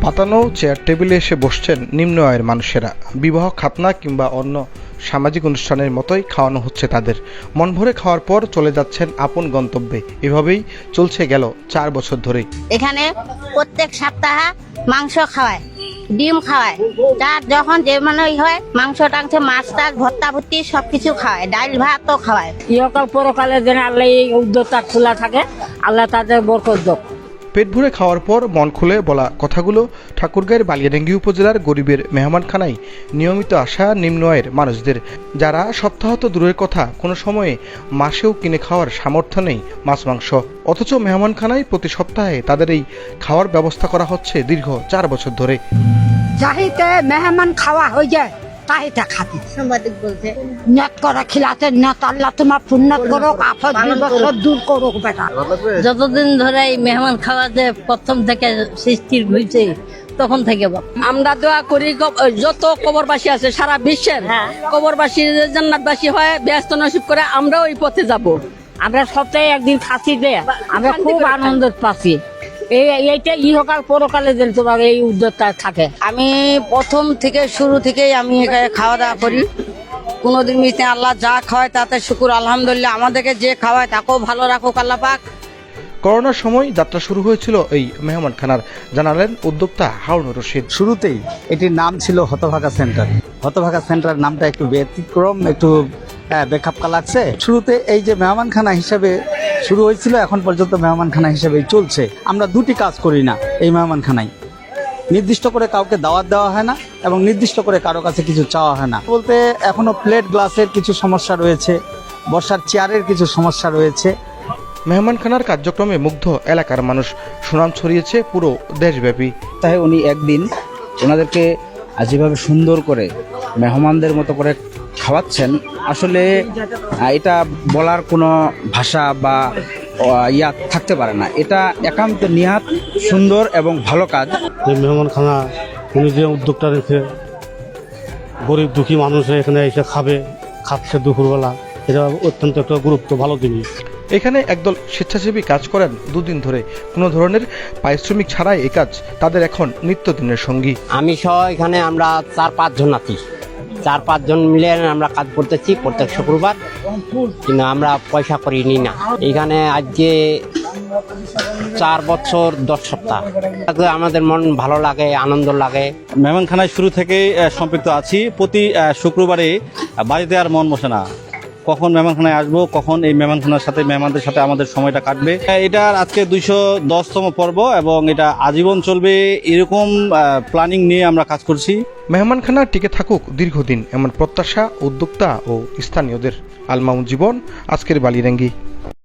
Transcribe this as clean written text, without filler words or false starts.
পাতানো চেয়ার টেবিলে এসে বসছেন নিম্ন আয়ের মানুষেরা। বিবাহ, খাতনা কিংবা অন্য সামাজিক অনুষ্ঠানের মতোই খাওয়ানো হচ্ছে তাদের। মন ভরে খাওয়ার পর চলে যাচ্ছেন আপন গন্তব্যে। এভাবেই চলছে গেল 4 বছর ধরে। এখানে প্রত্যেক সপ্তাহে মাংস খাওয়ায়, ডিম খাওয়ায়, যার যখন যে মানে হয় মাংস টাংস, মাছ টাছ, ভর্তা ভর্তি সবকিছু খাওয়ায়, ডাল ভাতও খাওয়ায়। ইহকাল পরকালে যেন আল্লাহ এই উদ্যোগটা খোলা থাকে, আল্লাহ তাদের বরকত দাও। পেট ভরে খাওয়ার পর মন খুলে বলা কথাগুলো ঠাকুরগাঁয়ের বালিয়াডাঙ্গি উপজেলার গরিবের মেহমানখানায় নিয়মিত আসা নিম্ন আয়ের মানুষদের, যারা সপ্তাহ তো দূরের কথা, কোনো সময়ে মাসেও কিনে খাওয়ার সামর্থ্য নেই মাছ মাংস। অথচ মেহমানখানায় প্রতি সপ্তাহে তাদের এই খাওয়ার ব্যবস্থা করা হচ্ছে দীর্ঘ 4 বছর ধরে। চাহিতে মেহমান খাওয়া হয়ে যায়, তাহিটা খাতি সাংবাদিক বলছে নিয়ত করে খিলাতে, নিয়ত আল্লাহ তোমার পূর্ণ করুক, আপদ বিপদ দূর করুক বেটা। যতদিন ধরে এই মেহমান খাওয়া যে প্রথম থেকে সৃষ্টির হয়েছে তখন থেকে আমরা দোয়া করি যত কবরবাসী আছে সারা বিশ্বের কবরবাসী জান্নাতবাসী হয়, ব্যস্ত নসিব করে আমরাও এই পথে যাব। আমরা সপ্তাহে একদিন খাসি দেয়, আমরা খুব আনন্দ পাচ্ছি। এইটা ইহকাল পরকালে যেন তোমার এই উদ্যোগটা থাকে। আমি প্রথম থেকে শুরু থেকেই আমি এখানে খাওয়া দাওয়া করি, কোনোদিন মিশে আল্লাহ যা খাওয়ায় তাতে শুকুর আলহামদুলিল্লাহ। আমাদেরকে যে খাওয়ায় তাকেও ভালো রাখুক আল্লাহ পাক। করোনার সময় যাত্রা শুরু হয়েছিল এই মেহমানখানার, জানালেন উদ্যোক্তা হারুনুর রশিদ। শুরুতেই এটির নাম ছিল হতভাগা সেন্টার। হতভাগা সেন্টার নামটা একটু ব্যতিক্রম, একটু বেখাপ্পা লাগছে। শুরুতে এই যে মেহমানখানা হিসেবে শুরু হয়েছিল, এখন পর্যন্ত মেহমানখানা হিসেবেই চলছে। আমরা দুটি কাজ করি না এই মেহমানখানায়, নির্দিষ্ট করে কাউকে দাওয়াত দেওয়া হয় না এবং নির্দিষ্ট করে কারো কাছে কিছু চাওয়া হয় না। বলতে এখনো প্লেট গ্লাসের কিছু সমস্যা রয়েছে, বসার চেয়ারের কিছু সমস্যা রয়েছে। মেহমানখানার কার্যক্রমে মুগ্ধ এলাকার মানুষ, সুনাম ছড়িয়েছে পুরো দেশব্যাপী। তাই উনি একদিন ওনাদেরকে যেভাবে সুন্দর করে মেহমানদের মতো করে খাওয়াচ্ছেন, আসলে এটা বলার কোনো ভাষা বা ইয়া থাকতে পারে না। এটা একান্ত নিহাত সুন্দর এবং ভালো কাজ। এই মেহমানখানা উনি যে উদ্যোগটা রেখে গরিব দুঃখী মানুষ এখানে এসে খাচ্ছে দুপুরবেলা, এটা অত্যন্ত একটা গুরুত্ব ভালো জিনিস। এখানে একদল স্বেচ্ছাসেবী কাজ করেন 2 দিন ধরে। কোনো ধরনের পারিশ্রমিক ছাড়াই এই কাজ তাদের এখন নিত্যদিনের সঙ্গী। আমি সহ এখানে আমরা 4-5 জন আছি, 4-5 জন মিলে আমরা কাজ করতেছি প্রত্যেক শুক্রবার, কিন্তু আমরা পয়সা করি নি না। এখানে আজকে 4 বছর 10 সপ্তাহ আমাদের মন ভালো লাগে, আনন্দ লাগে। মেহমানখানায় শুরু থেকেই সম্পৃক্ত আছি। প্রতি শুক্রবারে বাড়িতে আর মন বসে না, কখন মেহমানখানায় আসবো, কখন এই মেহমানখানার সাথে মেহমানদের সাথে আমাদের সময়টা কাটবে। এটার আজকে 210তম পর্ব এবং এটা আজীবন চলবে, এরকম প্ল্যানিং নিয়ে আমরা কাজ করছি। মেহমানখানা টিকে থাকুক দীর্ঘদিন, এমন প্রত্যাশা উদ্যোক্তা ও স্থানীয়দের। আল মামুন জীবন, আজকের বালিয়াডাঙ্গি।